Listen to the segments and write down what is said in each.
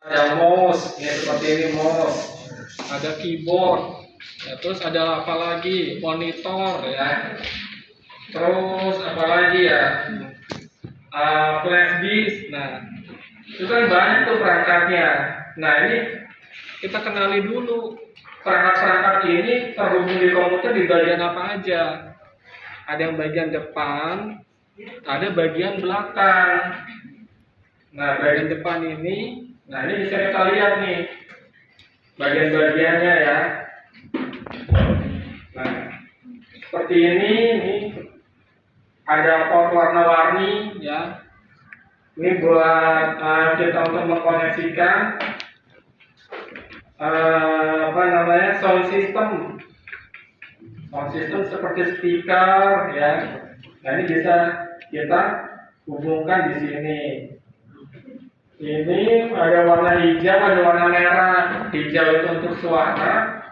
Ada mouse, ya seperti ini mouse. Ada keyboard. Ya, terus ada apa lagi? Monitor ya. Terus apa lagi ya? Flash disk. Nah, itu kan banyak tuh perangkatnya. Nah, ini kita kenali dulu perangkat-perangkat ini terhubung di komputer di bagian apa aja. Ada yang bagian depan, ada bagian belakang. Nah, bagian depan ini, nah ini bisa kita lihat nih bagian-bagiannya ya. Nah, seperti ini ada port warna-warni ya. Ini buat kita untuk mengkoneksikan sound system. Sound system seperti speaker ya. Nah, ini bisa kita hubungkan di sini. Ini ada warna hijau, ada warna merah. Hijau itu untuk suara,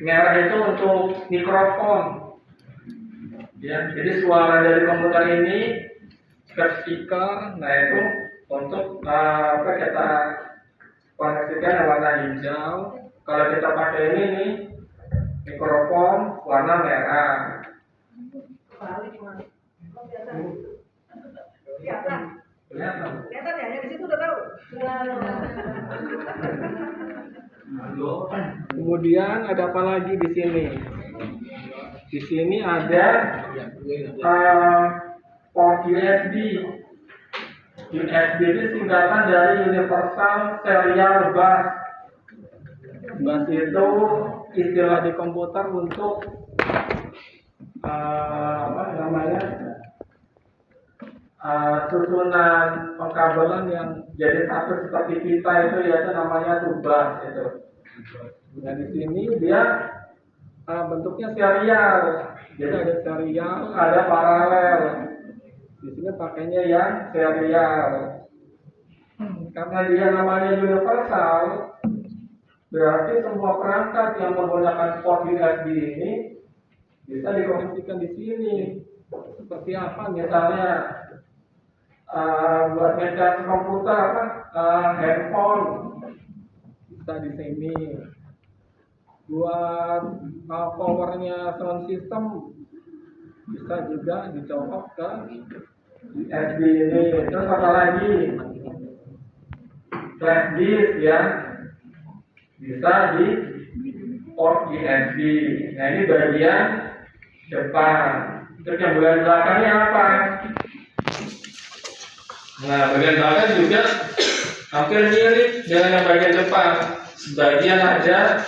merah itu untuk mikrofon. Ya, jadi suara dari komputer ini ke speaker, nah itu untuk kita koneksikan warna hijau. Kalau kita pakai ini nih mikrofon warna merah. Kelihatan ya, di situ udah tahu. Kemudian ada apa lagi di sini? Di sini ada port USB. USB itu singkatan dari Universal Serial Bus. Bus itu istilah di komputer untuk susunan pengkabelan yang jadi satu seperti kita itu yaitu namanya bus itu. Nah, di sini dia bentuknya serial. Jadi ada serial, ada paralel. Di sini pakainya yang serial. Karena dia namanya universal, berarti semua perangkat yang menggunakan port USB ini bisa dikoneksikan di sini. Seperti apa? Misalnya buat ngecas komputer handphone bisa di sini. Buat powernya sound system bisa juga dicolok ke USB ini. Terus apa lagi? Flash disk ya, bisa di port USB. Nah, ini bagian depan. Terus yang bagian belakangnya apa? Nah, bagian belakang juga hampir mirip dengan yang bagian depan. Sebagian ada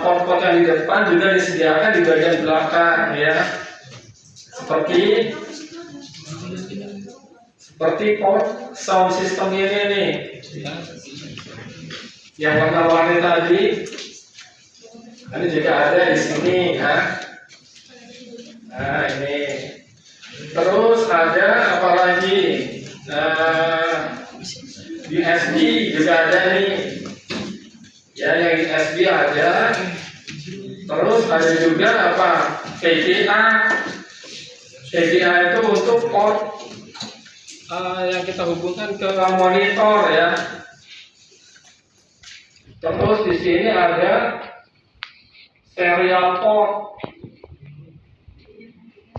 port-port yang di depan juga disediakan di bagian belakang ya. Seperti port sound system ini nih. Yang warna-warni tadi. Ini juga ada di sini ya. Nah, ini. Terus ada apa lagi? USB juga ada nih. Ya, yang USB ada. Terus ada juga apa? VGA. VGA itu untuk port yang kita hubungkan ke monitor ya. Terus di sini ada serial port.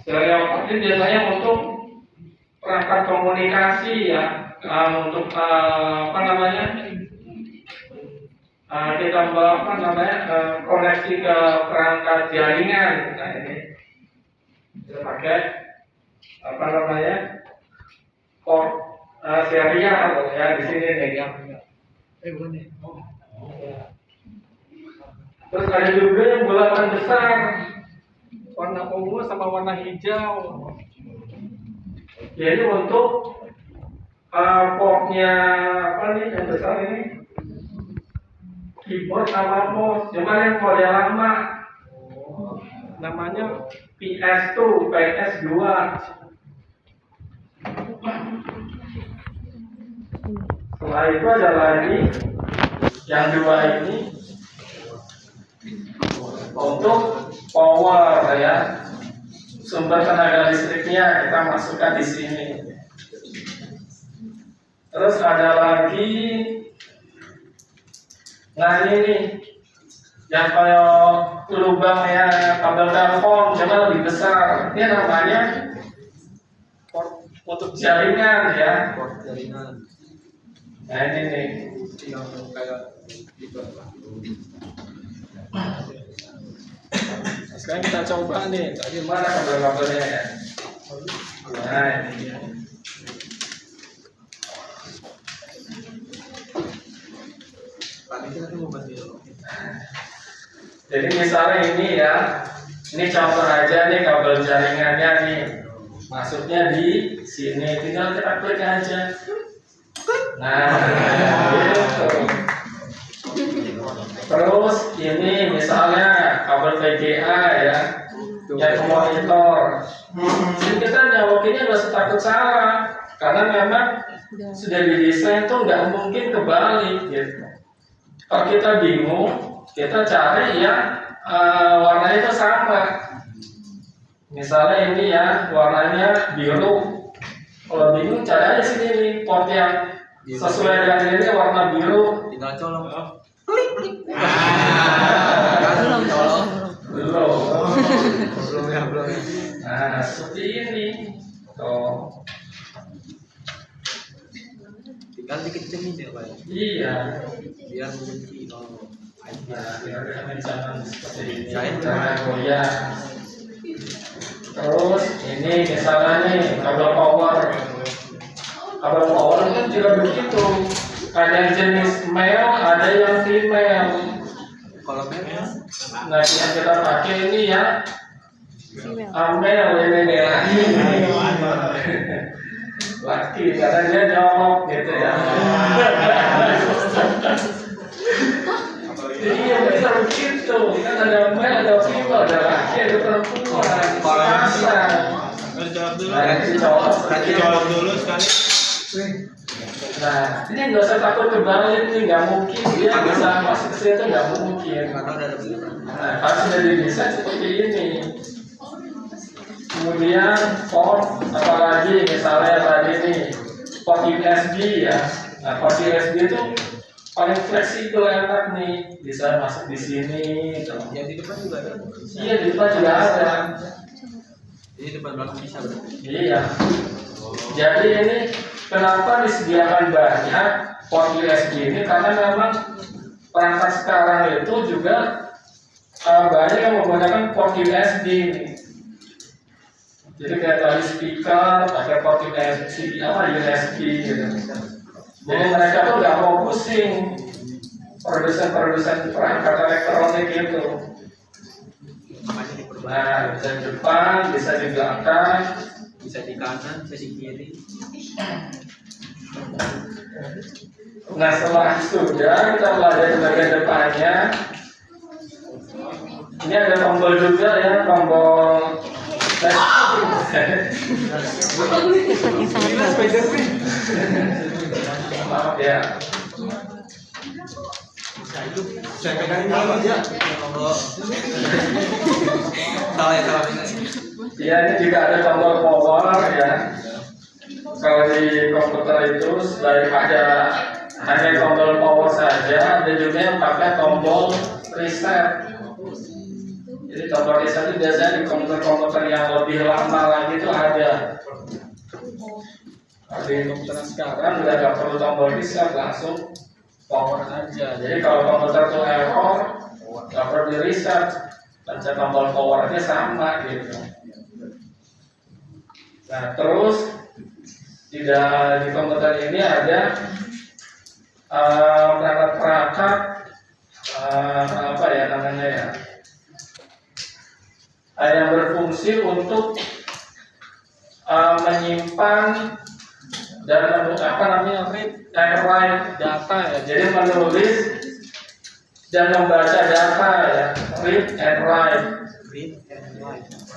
Serial port ini biasanya untuk perangkat komunikasi ya, untuk kita koneksi ke perangkat jaringan. Nah, ini kita pakai port serial ya di sini nih ya. Terus ada juga yang bulatan besar, warna ungu sama warna hijau. Jadi untuk portnya yang besar ini keyboard sama mouse, cuma yang model lama namanya PS2, PS2. Setelah itu ada lagi yang dua ini untuk power ya, sumber tenaga listriknya kita masukkan di sini. Terus ada lagi, nah ini nih, yang kayak lubang ya kabel telepon, cuma lebih besar. Ini namanya port untuk jaringan ya. Port jaringan. Nah ini nih, Yang kayak gitu. sekarang kita coba nih, tadi mana kabel-kabelnya ya? Nah ini. Tadi kita mau bantu. Jadi misalnya ini ya, ini contoh aja nih kabel jaringannya nih, masuknya di sini, tinggal kita klik aja. Nah, gitu. Terus ini misalnya kabel VGA ya, yang ke monitor. Jadi kita nyawokinnya nggak usah takut salah, karena memang sudah didesain tuh nggak mungkin kebalik gitu. Kalau kita bingung, kita cari yang warnanya itu sama. Misalnya ini ya warnanya biru. Kalau bingung cari aja sini nih port yang sesuai dengan ini warna biru. Tinggal colong. Belum colong. Belum. Nah seperti ini. Tuh. Tinggal dikencengin ya Pak. Iya. Biar mengunci. Nah, biar jangan seperti ini. Saya Jangan goyah. Terus ini misalnya nih kabel power. Kabel power kan juga begitu. Ada yang jenis male, ada yang female. Kalau merah Nah yang kita pakai ini ya male ini nih laki karena dia nyolok gitu ya. Jadi yang bisa begitu kan ada male, ada female, ada laki, ada perempuan. Pasang. berarti colong dulu sekali. Nah, ini nggak usah takut kebalik nih, nggak mungkin dia bisa masuk ke situ, nggak mungkin. Karena udah ada berita. Nah, pas sudah didesain seperti ini. Kemudian port, apalagi misalnya tadi nih port USB ya. Nah, port USB itu paling fleksibel enak nih, bisa masuk di sini. Gitu. Yang di depan juga ada. Iya, di depan juga ada. Jadi depan belakang bisa berarti. Iya. Jadi ini kenapa disediakan banyak port USB ini karena memang perangkat sekarang itu juga banyak yang menggunakan port USB ini. Jadi kayak tadi speaker pakai port USB gitu. Jadi mereka tuh nggak mau pusing produsen perangkat elektronik itu. Makanya diperbanyak. Nah, bisa di depan, bisa di belakang. Bisa di kanan, bisa di kiri. Nah setelah sudah kita pelajari bagian depannya, ini ada tombol juga ya, tombol maaf ya. Saya pegangin dulu aja. Salah. Ya ini juga ada tombol power ya. Kalau di komputer itu daripada hanya tombol power saja, ada juga yang pakai tombol reset. Jadi tombol reset itu biasanya di komputer-komputer yang lebih lama lagi itu ada. Kalau di komputer sekarang udah nggak perlu tombol reset, langsung power aja. Jadi kalau komputer itu error, nggak perlu di reset, pencet tombol powernya sama gitu. Nah terus di komputer ini ada perangkat-perangkat apa ya namanya ya, yang berfungsi untuk menyimpan dan apa namanya read and write data ya. Jadi menulis dan membaca data ya, read and write.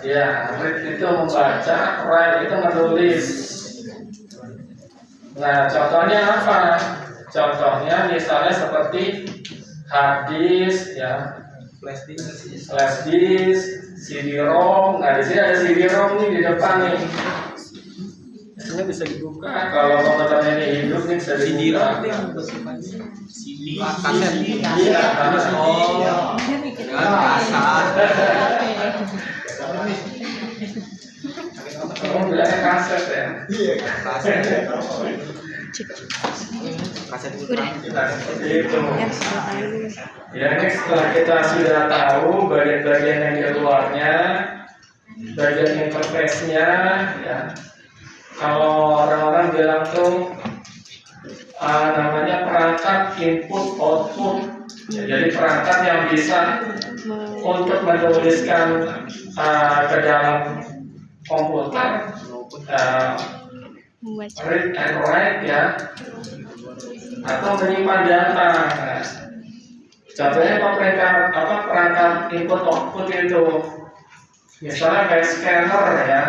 Ya, read itu membaca, write itu menulis. Nah, contohnya apa? Contohnya misalnya seperti hard disk ya, flash disk, CD-ROM. Nah, di sini ada CD-ROM nih di depan nih. Ini bisa dibuka. Kalau komputernya ini hidup nih bisa CD dibuka. RAM yang bersifat CD kaset. Iya, Oh, dengan kasar. kamu bilangnya kaset ya. Kaset. Kaset itu Udah. Seperti itu. Ya, setelah tahu. Ya, ini setelah kita sudah tahu bagian-bagian yang di luarnya, bagian interface-nya, ya. Kalau orang-orang bilang tuh namanya perangkat input output. Ya, jadi perangkat yang bisa untuk menuliskan ke dalam komputer, Membaca. read and write ya, atau menyimpan data. Nah, contohnya perangkat input output itu, misalnya kayak scanner ya.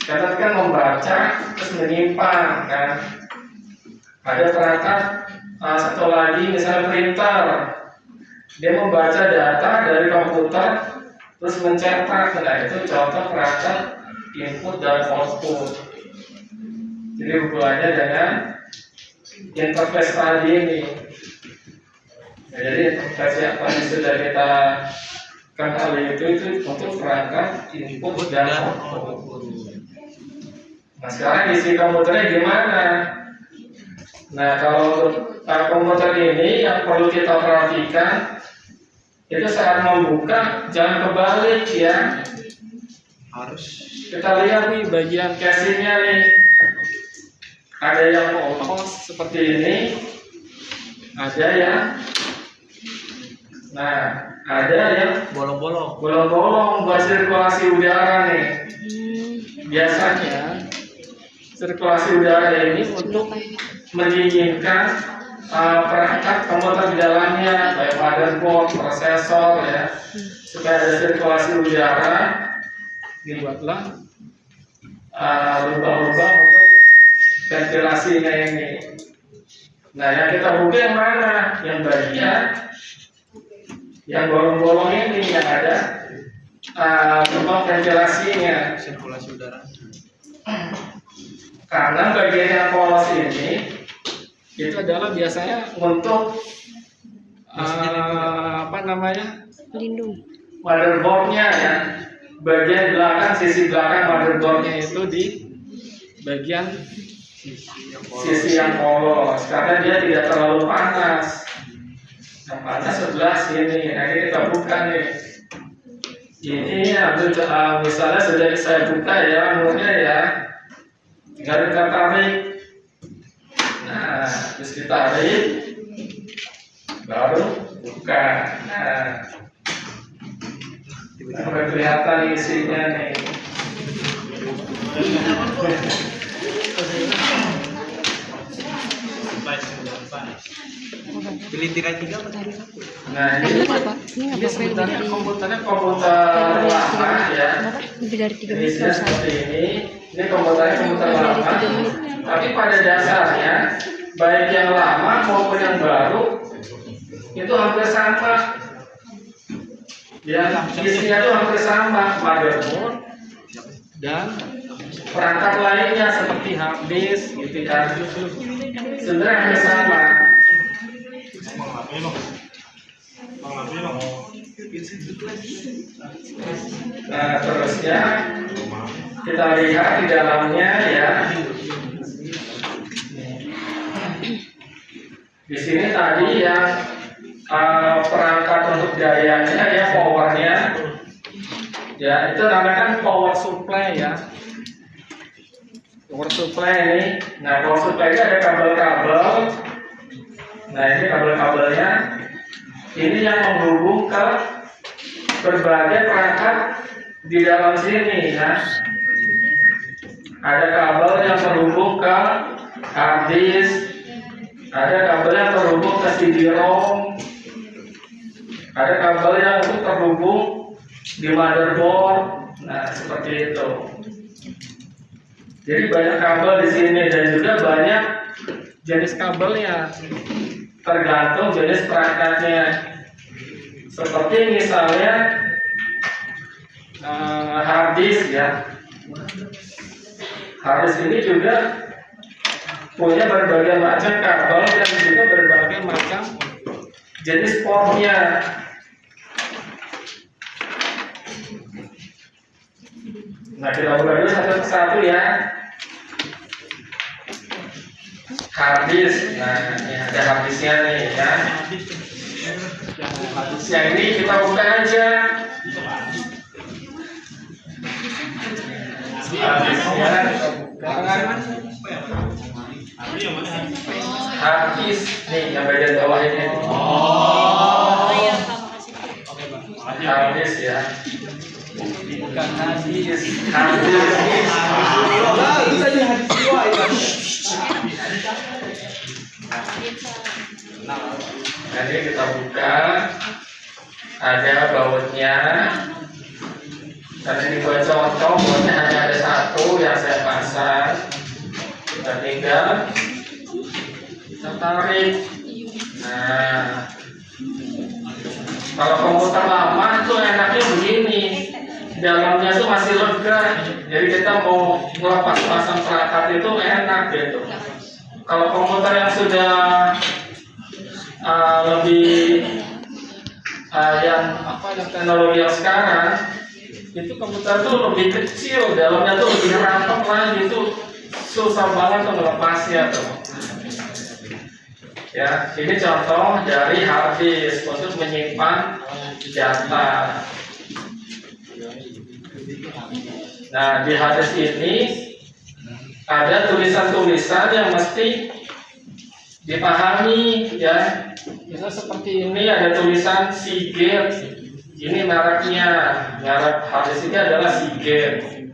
Scanner kan membaca terus menyimpan kan. Ada perangkat satu lagi misalnya printer, dia membaca data dari komputer terus mencetak. Nah itu contoh perangkat input dan output. Jadi hubungannya dengan interface tadi ini. Nah, jadi interface yang tadi sudah kita kenal itu untuk perangkat input dan output. Nah sekarang isi komputernya gimana? Nah kalau untuk komputer ini yang perlu kita perhatikan itu saat membuka jangan kebalik ya. Harus Kita lihat nih bagian casingnya nih. Ada yang polos seperti ini, ada yang, nah ada yang bolong-bolong. bolong-bolong buat sirkulasi udara nih. Hmm. Biasanya sirkulasi udara ini untuk mendinginkan perangkat komputer di dalamnya, baik motherboard, prosesor ya, supaya ada sirkulasi udara. Dibuatlah lubang-lubang untuk ventilasinya ini. Nah, yang kita buka yang mana? Yang bagian yang bolong-bolong ini yang ada lubang ventilasinya. Sirkulasi udara. Karena bagian yang polos ini itu adalah biasanya untuk Pelindung. motherboardnya ya. Bagian belakang, sisi belakang motherboardnya itu di bagian sisi yang polos karena dia tidak terlalu panas. Yang panas sebelah sini. Nah, ini kita buka nih. Ini misalnya sudah saya buka ya, mulanya ya. Tinggal kita tarik. Nah, terus ditarik, baru buka. Nah, sampai kelihatan isinya nih. Pilih tirai 3 atau tirai 1? Nah, Ini ini apa? Ini apa? sebenarnya komputernya komputer lama ya. Lebih dari 3 menit Isinya nggak usah. seperti ini. Ini komputernya komputer Lebih dari lama. 3 menit. Tapi pada dasarnya baik yang lama maupun yang baru itu hampir sama. Ya, isinya itu hampir sama, motherboard dan perangkat lainnya seperti hard disk gitu kan. Sebenarnya hampir sama. Nah, terusnya kita lihat di dalamnya ya. Di sini tadi yang perangkat untuk dayanya ya, powernya ya, itu namanya kan power supply ya. Power supply ini, nah power supply ini ada kabel-kabel. Nah ini kabel-kabelnya, ini yang menghubung ke berbagai perangkat di dalam sini ya. Ada kabel yang terhubung ke hard disk, ada kabel yang terhubung ke CD-ROM, ada kabel yang untuk terhubung di motherboard. Nah seperti itu. Jadi banyak kabel di sini dan juga banyak jenis kabelnya, tergantung jenis perangkatnya. Seperti misalnya hard disk ya. Harddisk ini juga punya berbagai macam kabel dan juga berbagai macam jenis portnya. Nah, kita buka dulu satu persatu ya. Harddisk. Nah, ini ada harddisknya nih ya. Harddisknya ini kita buka aja. Harddisknya kita buka. Harddisk nih yang bagian bawah ini. Harddisk ya. Bukan harddisk. Bisa jadi hadis dua ya. Nanti kita buka, ada bautnya. Karena ini buat contoh, bautnya hanya ada satu yang saya pasang. Kita tinggal kita tarik. Nah, kalau komputer lama itu enaknya begini, dalamnya itu masih lega, jadi kita mau melepas pasang perangkat itu enak gitu. Kalau komputer yang sudah lebih yang teknologi yang sekarang, itu komputer tuh lebih kecil, dalamnya tuh lebih rampet lagi, itu susah banget tuh melepasnya tuh. Ya, ini contoh dari harddisk untuk menyimpan data. Nah, di harddisk ini ada tulisan-tulisan yang mesti dipahami ya. Misal seperti ini ada tulisan Seagate. Ini mereknya, merek harddisk ini adalah Seagate.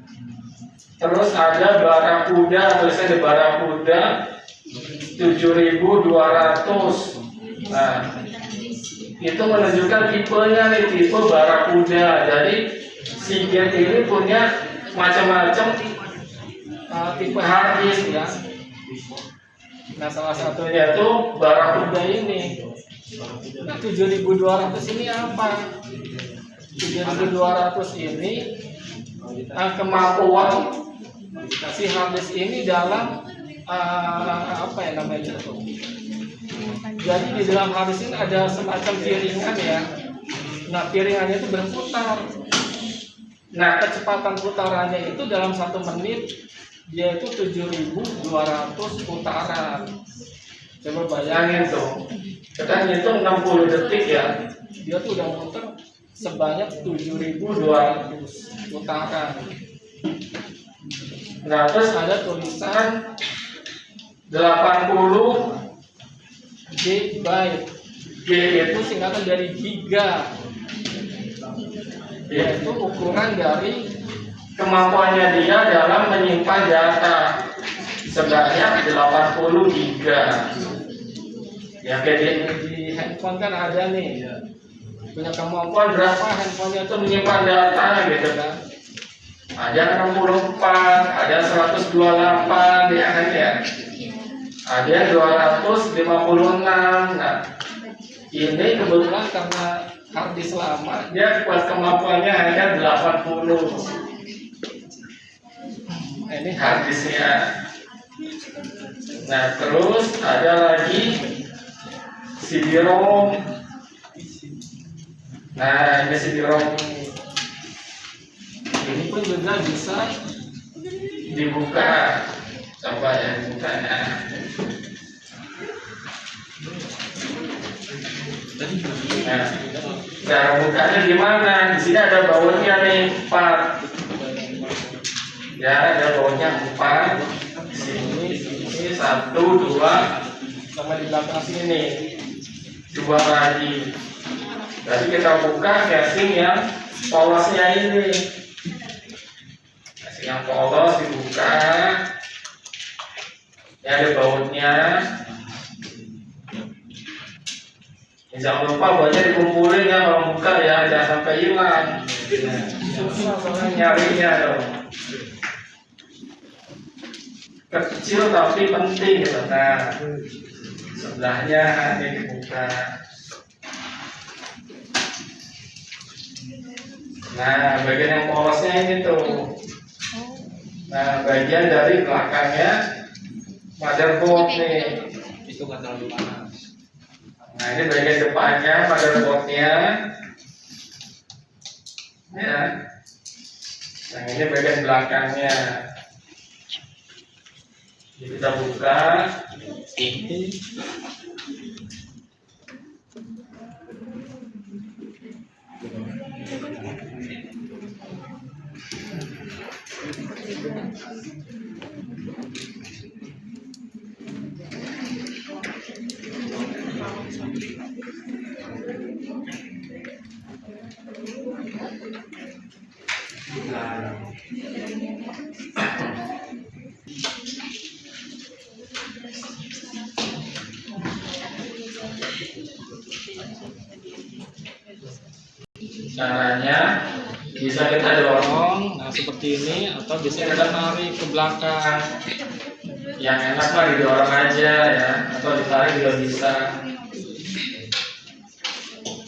Terus ada Barracuda, tulisannya Barracuda 7200. Nah, itu menunjukkan tipenya nih, tipe Barracuda. Jadi Seagate ini punya macam-macam tipe harddisk ya. Nah, salah satunya itu Barracuda ini. Nah, 7200 ini apa? 7200 ini kemampuan si harddisk ini dalam apa ya namanya itu? Jadi di dalam harddisk ini ada semacam piringan ya. Nah, piringannya itu berputar. Nah, kecepatan putarannya itu dalam 1 menit dia itu 7200 putaran. Coba bayangin tuh. Kita hitung 60 detik ya. Dia tuh udah muter sebanyak 7200 putaran. Nah, terus ada tulisan 80 GB. G itu singkatan dari giga. Yaitu ukuran dari kemampuannya dia dalam menyimpan data sebanyak 80 giga. Ya, kayak di handphone kan ada nih, punya kemampuan berapa handphonenya itu menyimpan data gitu kan. Ada 64, ada 128 ya kan ya. Ada 256. Nah, ini kebetulan karena harddisk lama, dia kuat kemampuannya hanya 80. Ini harddisknya. Nah, terus ada lagi CD-ROM. Nah, ini CD-ROM ini pun juga bisa dibuka. Coba ya dibukanya. Nah, cara bukanya gimana? Di sini ada bautnya nih 4. Ya, ada bautnya 4. Di sini 1, 2, sama di belakang sini 2 lagi. Jadi kita buka casing yang polosnya ini. Casing yang polos dibuka. Ini ada bautnya. Jangan lupa bautnya dikumpulin ya kalau buka ya, jangan sampai hilang. Susah soalnya nyarinya dong. Kecil tapi penting gitu. Nah, sebelahnya ini dibuka. Nah, bagian yang polosnya ini tuh. Nah, bagian dari belakangnya motherboard nih. Itu nggak terlalu panas. Nah, ini bagian depannya motherboardnya. Ya. Yang ini bagian belakangnya. Jadi kita buka. Ini. Caranya bisa kita dorong, nah seperti ini, atau bisa kita tarik ke belakang. Yang enak mah didorong aja ya, atau ditarik juga bisa.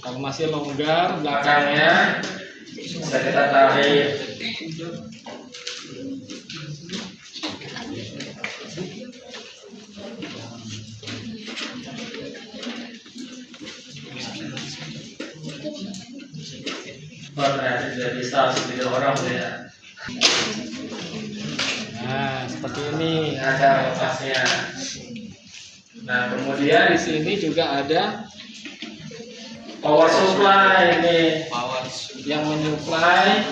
Kalau masih longgar belakangnya, bisa kita tarik. Ternyata tidak bisa harus didorong ya. Nah, seperti ini ada lepasnya. Nah, kemudian di sini juga ada power supply ini Power. yang menyuplai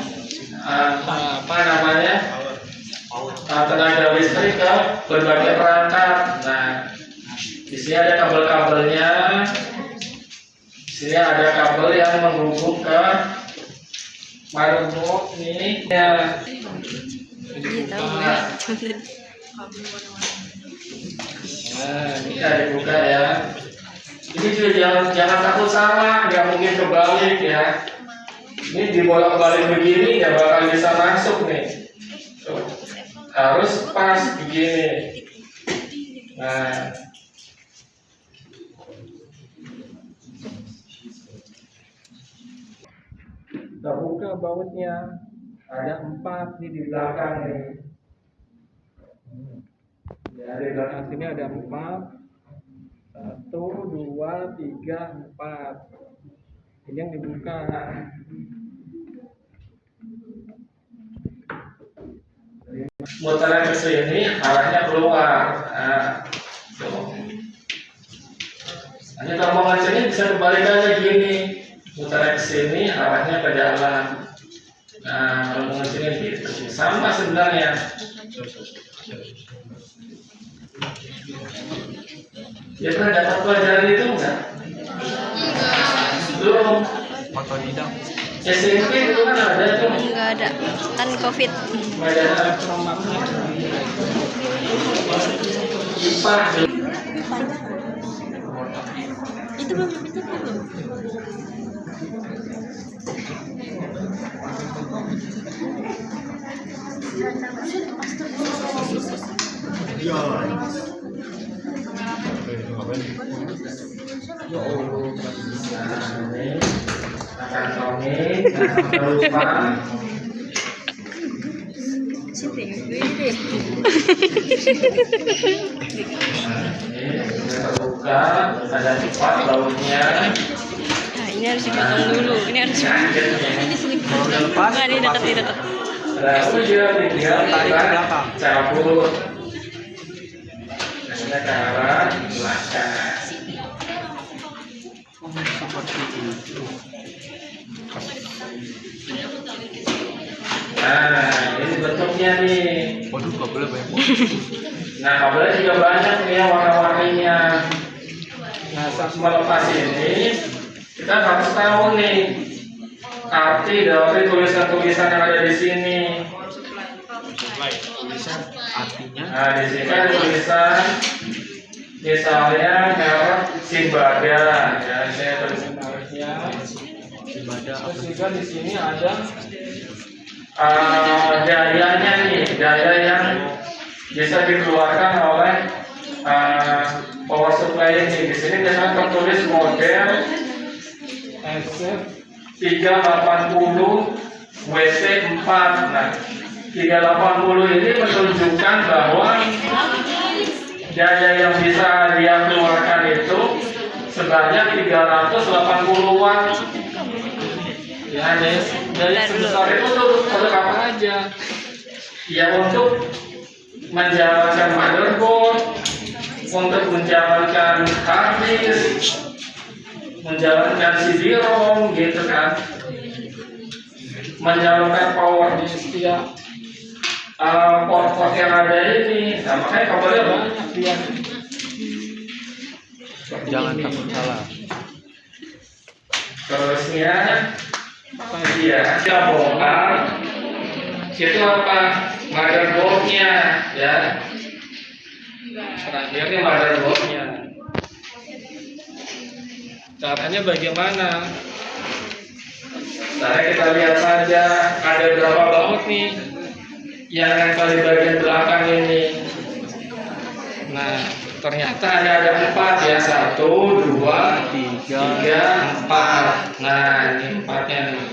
apa namanya tenaga listrik ke berbagai perangkat. Nah, di sini ada kabel-kabelnya. Di sini ada kabel yang menghubung ke motherboard nih. Ya. Iya tahu ya. Nah, ini dibuka ya. Ini juga jangan takut salah, nggak mungkin kebalik ya. Ini dibolak-balik begini nggak bakal bisa masuk nih. Tuh. Harus pas begini. Nah, kita buka bautnya. Ada 4 di belakang nih. Ya, di belakang sini ada 4. 1, 2, 3, 4. Ini yang dibuka. Muteran ke sini, arahnya keluar. Nah, tuh. Hanya kalau mau ngeceknya bisa kebalik aja gini. Muteran ke sini, arahnya ke dalam. Nah, kalau mau ngeceknya gitu. Sama sebenarnya. Ya pernah dapat pelajaran itu enggak? Belum. Otodidak. SMP itu kan ada tuh. Enggak ada. Kan COVID. Pelajaran elektromagnet. IPA. Itu belum itu belum. Buka, ada 4 bautnya. Nah, ini harus dipotong dulu. Ini harus ini sini. Enggak, ini dekat. Lalu dia tinggal Tarik ke belakang. cabut. Nah, ke arah belakang. Nah, ini bentuknya nih. Waduh, kabelnya banyak. Nah, kabelnya juga banyak nih ya warna-warninya. Nah, saat melepas ini, kita harus tahu nih arti dari tulisan-tulisan yang ada di sini. Tulisan artinya. Nah, di sini kan tulisan, misalnya merek Simbada, ya, saya tulisan mereknya. Ibadah Terus juga di sini ada dayanya nih, daya yang bisa dikeluarkan oleh power supply ini. Di sini biasanya tertulis model SF380 WC4. Nah, 380 ini menunjukkan bahwa daya yang bisa dia keluarkan itu sebanyak 380 watt. Ya, daya sebesar itu untuk apa aja? Ya, untuk menjalankan motherboard, untuk menjalankan hard disk, menjalankan CD-ROM gitu kan, menjalankan power di setiap port-port yang ada ini. Nah, makanya kabelnya banyak dia. Jangan takut salah. Terusnya apa dia? Dia bongkar. Itu apa? Motherboardnya, ya. Terakhirnya motherboardnya. Caranya bagaimana? Nah, kita lihat saja ada berapa baut nih yang nempel di bagian belakang ini. Nah, ternyata ada 4 ya, 1, 2, 3, 4. Nah, ini 4-nya nih.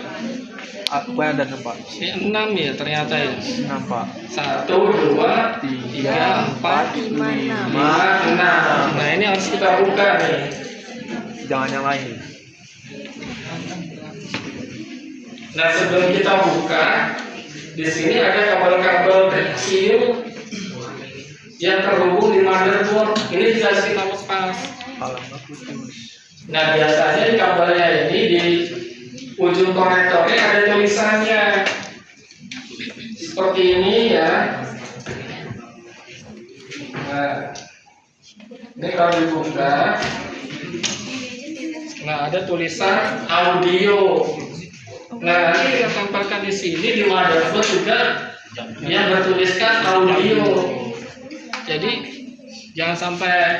Apa yang ada tempat? Ini 6 ya ternyata ya. Nampak. 1, 2, 3, 4, 5, 6. Nah, ini harus kita buka nih. Jangan yang lain. Nah, sebelum kita buka, di sini ada kabel-kabel kecil yang terhubung di motherboard. Ini bisa kita lepas. Alamak putus. Nah, biasanya di kabelnya ini di ujung konektornya ada tulisannya seperti ini ya. Nah, ini kalau dibuka, nah ada tulisan audio. Nah, ini kita tempelkan di sini di motherboard juga yang bertuliskan audio. Jadi jangan sampai